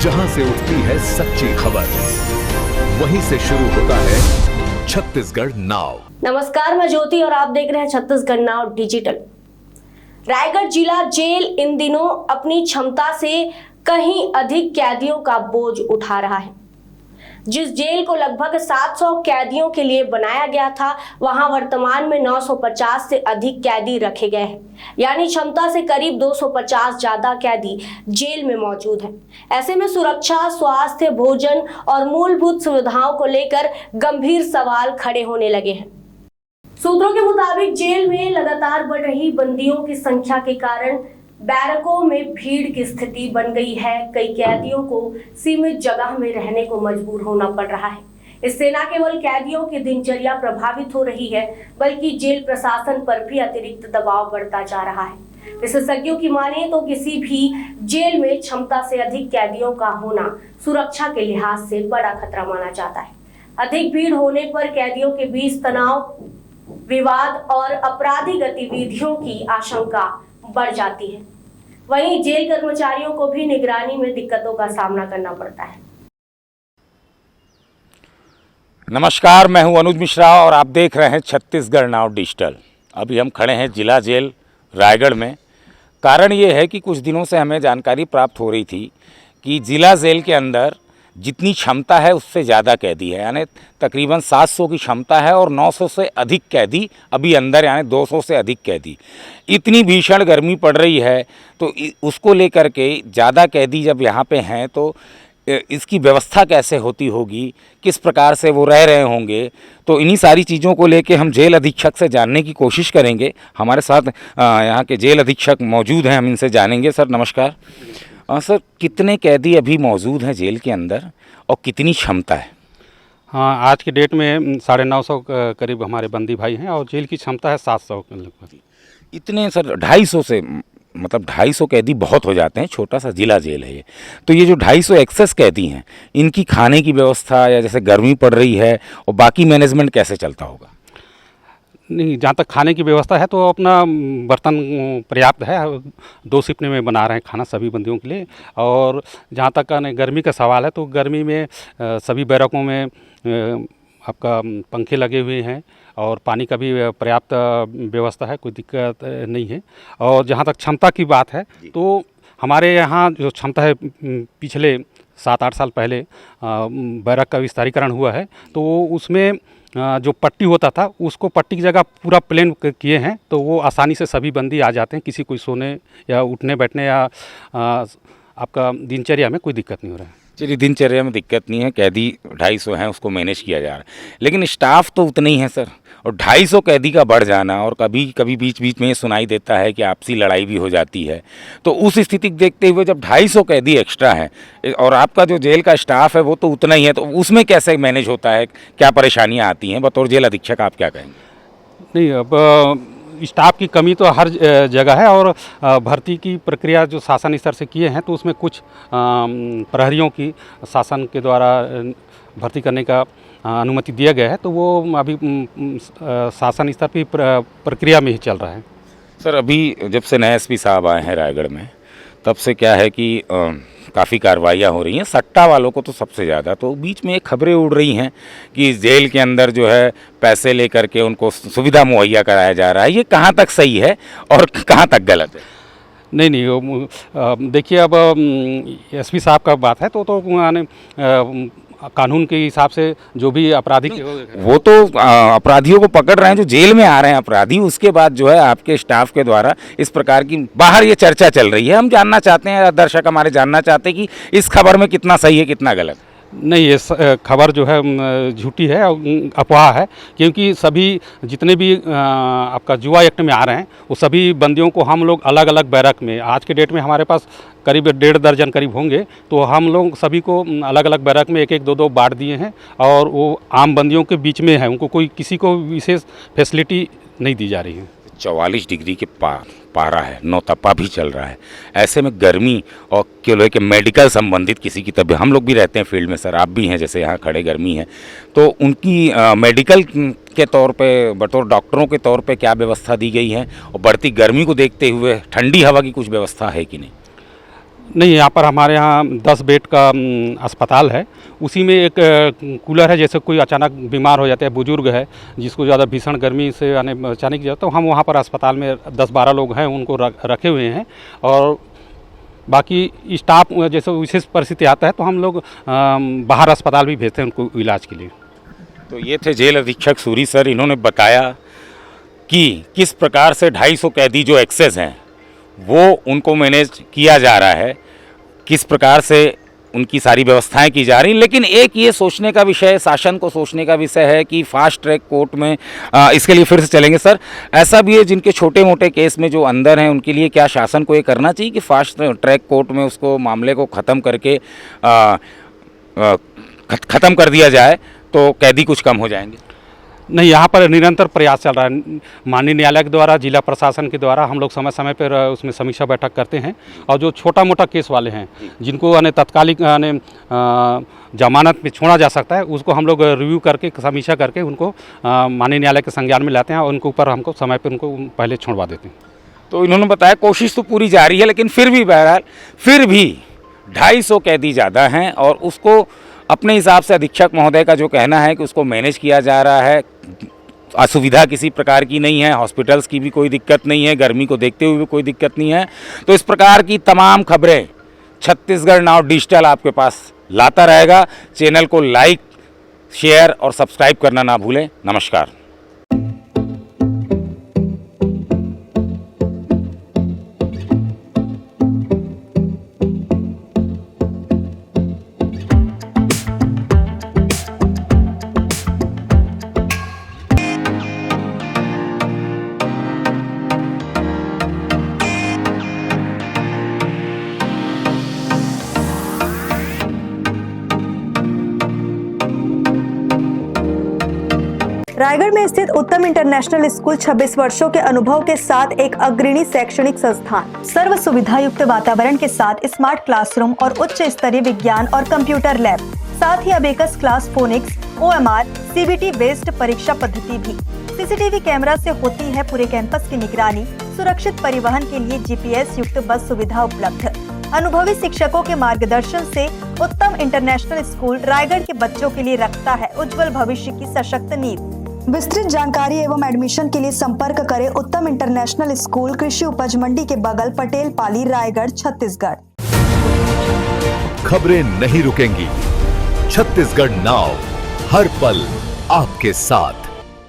जहां से उठती है सच्ची खबर, वहीं से शुरू होता है छत्तीसगढ़ नाउ। नमस्कार, मैं ज्योति और आप देख रहे हैं छत्तीसगढ़ नाउ डिजिटल। रायगढ़ जिला जेल इन दिनों अपनी क्षमता से कहीं अधिक कैदियों का बोझ उठा रहा है। जिस जेल को लगभग 700 कैदियों के लिए बनाया गया था, वहां वर्तमान में 950 से अधिक कैदी रखे गए हैं, यानी क्षमता से करीब 250 ज्यादा कैदी जेल में मौजूद हैं। ऐसे में सुरक्षा, स्वास्थ्य, भोजन और मूलभूत सुविधाओं को लेकर गंभीर सवाल खड़े होने लगे हैं। सूत्रों के मुताबिक जेल में लगातार बढ़ रही बंदियों की संख्या के कारण बैरकों में भीड़ की स्थिति बन गई है। कई कैदियों को सीमित जगह में रहने को मजबूर होना पड़ रहा है। इससे न केवल कैदियों की दिनचर्या प्रभावित हो रही है, बल्कि जेल प्रशासन पर भी अतिरिक्त दबाव बढ़ता जा रहा है। विशेषज्ञों की माने तो किसी भी जेल में क्षमता से अधिक कैदियों का होना सुरक्षा के लिहाज से बड़ा खतरा माना जाता है। अधिक भीड़ होने पर कैदियों के बीच तनाव, विवाद और अपराधी गतिविधियों की आशंका बढ़ जाती है। वहीं जेल कर्मचारियों को भी निगरानी में दिक्कतों का सामना करना पड़ता है। नमस्कार, मैं हूं अनुज मिश्रा और आप देख रहे हैं छत्तीसगढ़ नाउ डिजिटल। अभी हम खड़े हैं जिला जेल रायगढ़ में। कारण ये है कि कुछ दिनों से हमें जानकारी प्राप्त हो रही थी कि जिला जेल के अंदर जितनी क्षमता है उससे ज़्यादा कैदी है, यानी तकरीबन 700 की क्षमता है और 900 से अधिक कैदी अभी अंदर, यानी 200 से अधिक कैदी। इतनी भीषण गर्मी पड़ रही है तो उसको लेकर के ज़्यादा कैदी जब यहाँ पे हैं तो इसकी व्यवस्था कैसे होती होगी, किस प्रकार से वो रह रहे होंगे, तो इन्हीं सारी चीज़ों को लेके हम जेल अधीक्षक से जानने की कोशिश करेंगे। हमारे साथ यहाँ के जेल अधीक्षक मौजूद हैं, हम इनसे जानेंगे। सर नमस्कार। सर, कितने कैदी अभी मौजूद हैं जेल के अंदर और कितनी क्षमता है? हाँ, आज के डेट में 950 करीब हमारे बंदी भाई हैं और जेल की क्षमता है 700 के लगभग। इतने सर 250 से, मतलब 250 कैदी बहुत हो जाते हैं, छोटा सा जिला जेल है ये। तो ये जो 250 एक्सेस कैदी हैं, इनकी खाने की व्यवस्था या जैसे गर्मी पड़ रही है और बाकी मैनेजमेंट कैसे चलता होगा? नहीं, जहाँ तक खाने की व्यवस्था है तो अपना बर्तन पर्याप्त है। 2 शिफ्ट में बना रहे हैं खाना सभी बंदियों के लिए। और जहाँ तक का गर्मी का सवाल है तो गर्मी में सभी बैरकों में आपका पंखे लगे हुए हैं और पानी का भी पर्याप्त व्यवस्था है, कोई दिक्कत नहीं है। और जहाँ तक क्षमता की बात है तो हमारे यहाँ जो क्षमता है, पिछले 7-8 साल पहले बैरक का विस्तारीकरण हुआ है तो उसमें जो पट्टी होता था उसको पट्टी की जगह पूरा प्लेन किए हैं, तो वो आसानी से सभी बंदी आ जाते हैं। किसी कोई सोने या उठने बैठने या आपका दिनचर्या में कोई दिक्कत नहीं हो रहा है। चलिए, दिनचर्या में दिक्कत नहीं है, कैदी 250 हैं, उसको मैनेज किया जा रहा है, लेकिन स्टाफ तो उतने ही है सर। और 250 कैदी का बढ़ जाना और कभी कभी बीच बीच में ये सुनाई देता है कि आपसी लड़ाई भी हो जाती है, तो उस स्थिति को देखते हुए जब 250 कैदी एक्स्ट्रा है और आपका जो जेल का स्टाफ है वो तो उतना ही है, तो उसमें कैसे मैनेज होता है, क्या परेशानियाँ आती हैं? बतौर जेल अधीक्षक आप क्या कहेंगे? नहीं, अब स्टाफ की कमी तो हर जगह है और भर्ती की प्रक्रिया जो शासन स्तर से किए हैं तो उसमें कुछ प्रहरियों की शासन के द्वारा भर्ती करने का अनुमति दिया गया है, तो वो अभी शासन स्तर की प्रक्रिया में ही चल रहा है। सर, अभी जब से नए एसपी साहब आए हैं रायगढ़ में, तब से क्या है कि काफ़ी कार्रवाइयाँ हो रही हैं, सट्टा वालों को तो सबसे ज़्यादा। तो बीच में एक खबरें उड़ रही हैं कि जेल के अंदर जो है पैसे लेकर के उनको सुविधा मुहैया कराया जा रहा है। ये कहाँ तक सही है और कहाँ तक गलत है? नहीं, देखिए, अब एसपी साहब का बात है तो माने कानून के हिसाब से जो भी आपराधिक वो तो अपराधियों को पकड़ रहे हैं, जो जेल में आ रहे हैं अपराधी, उसके बाद जो है आपके स्टाफ के द्वारा इस प्रकार की बाहर ये चर्चा चल रही है। हम जानना चाहते हैं, दर्शक हमारे जानना चाहते हैं कि इस खबर में कितना सही है कितना गलत। नहीं, ये खबर जो है झूठी है और अफवाह है, क्योंकि सभी जितने भी आपका जुआ एक्ट में आ रहे हैं वो सभी बंदियों को हम लोग अलग अलग बैरक में, आज के डेट में हमारे पास करीब 1.5 दर्जन करीब होंगे, तो हम लोग सभी को अलग अलग बैरक में 1-1, 2-2 बांट दिए हैं और वो आम बंदियों के बीच में है, उनको कोई किसी को विशेष फैसिलिटी नहीं दी जा रही है। 44 डिग्री के पारा है, नौतपा भी चल रहा है। ऐसे में गर्मी और क्यों लेके मेडिकल संबंधित किसी की तबीयत, हम लोग भी रहते हैं फील्ड में सर, आप भी हैं, जैसे यहाँ खड़े गर्मी है, तो उनकी मेडिकल के तौर पे, बतौर डॉक्टरों के तौर पे क्या व्यवस्था दी गई है और बढ़ती गर्मी को देखते हुए ठंडी हवा की कुछ व्यवस्था है कि नहीं? नहीं, यहाँ पर हमारे यहाँ 10 बेड का अस्पताल है। उसी में एक कूलर है, जैसे कोई अचानक बीमार हो जाता है, बुजुर्ग है जिसको ज़्यादा भीषण गर्मी से बचाने की जरूरत, तो हम वहाँ पर अस्पताल में 10-12 लोग हैं उनको रखे हुए हैं। और बाकी स्टाफ जैसे विशेष परिस्थिति आता है तो हम लोग बाहर अस्पताल भी भेजते हैं उनको इलाज के लिए। तो ये थे जेल अधीक्षक सूरी सर। इन्होंने बताया कि किस प्रकार से 250 कैदी जो एक्सेस हैं वो उनको मैनेज किया जा रहा है, किस प्रकार से उनकी सारी व्यवस्थाएं की जा रही। लेकिन एक ये सोचने का विषय, शासन को सोचने का विषय है कि फास्ट ट्रैक कोर्ट में इसके लिए फिर से चलेंगे सर, ऐसा भी है जिनके छोटे मोटे केस में जो अंदर हैं उनके लिए क्या शासन को ये करना चाहिए कि फास्ट ट्रैक कोर्ट में उसको मामले को ख़त्म करके ख़त्म कर दिया जाए तो कैदी कुछ कम हो जाएंगे? नहीं, यहाँ पर निरंतर प्रयास चल रहा है। माननीय न्यायालय के द्वारा, जिला प्रशासन के द्वारा हम लोग समय समय पर उसमें समीक्षा बैठक करते हैं। और जो छोटा मोटा केस वाले हैं जिनको तत्कालिक जमानत पे छोड़ा जा सकता है, उसको हम लोग रिव्यू करके, समीक्षा करके उनको माननीय न्यायालय के संज्ञान में लाते हैं और उनके ऊपर हमको समय पर उनको पहले छोड़वा देते हैं। तो इन्होंने बताया कोशिश तो पूरी जारी है, लेकिन फिर भी बहरहाल फिर भी 250 कैदी ज़्यादा हैं और उसको अपने हिसाब से अधीक्षक महोदय का जो कहना है कि उसको मैनेज किया जा रहा है। असुविधा किसी प्रकार की नहीं है, हॉस्पिटल्स की भी कोई दिक्कत नहीं है, गर्मी को देखते हुए भी कोई दिक्कत नहीं है। तो इस प्रकार की तमाम खबरें छत्तीसगढ़ नाउ डिजिटल आपके पास लाता रहेगा। चैनल को लाइक, शेयर और सब्सक्राइब करना ना भूलें। नमस्कार। रायगढ़ में स्थित उत्तम इंटरनेशनल स्कूल 26 वर्षों के अनुभव के साथ एक अग्रणी शैक्षणिक संस्थान, सर्व सुविधा युक्त वातावरण के साथ स्मार्ट क्लासरूम और उच्च स्तरीय विज्ञान और कंप्यूटर लैब, साथ ही abacus class, phonics, OMR, CBT based परीक्षा पद्धति भी। CCTV कैमरा से होती है पूरे कैंपस की निगरानी। सुरक्षित परिवहन के लिए GPS युक्त बस सुविधा उपलब्ध। अनुभवी शिक्षकों के मार्गदर्शन से उत्तम इंटरनेशनल स्कूल रायगढ़ के बच्चों के लिए रखता है उज्जवल भविष्य की सशक्त नींव। विस्तृत जानकारी एवं एडमिशन के लिए संपर्क करें उत्तम इंटरनेशनल स्कूल, कृषि उपज मंडी के बगल, पटेल पाली, रायगढ़, छत्तीसगढ़। खबरें नहीं रुकेंगी। छत्तीसगढ़ नाउ हर पल आपके साथ।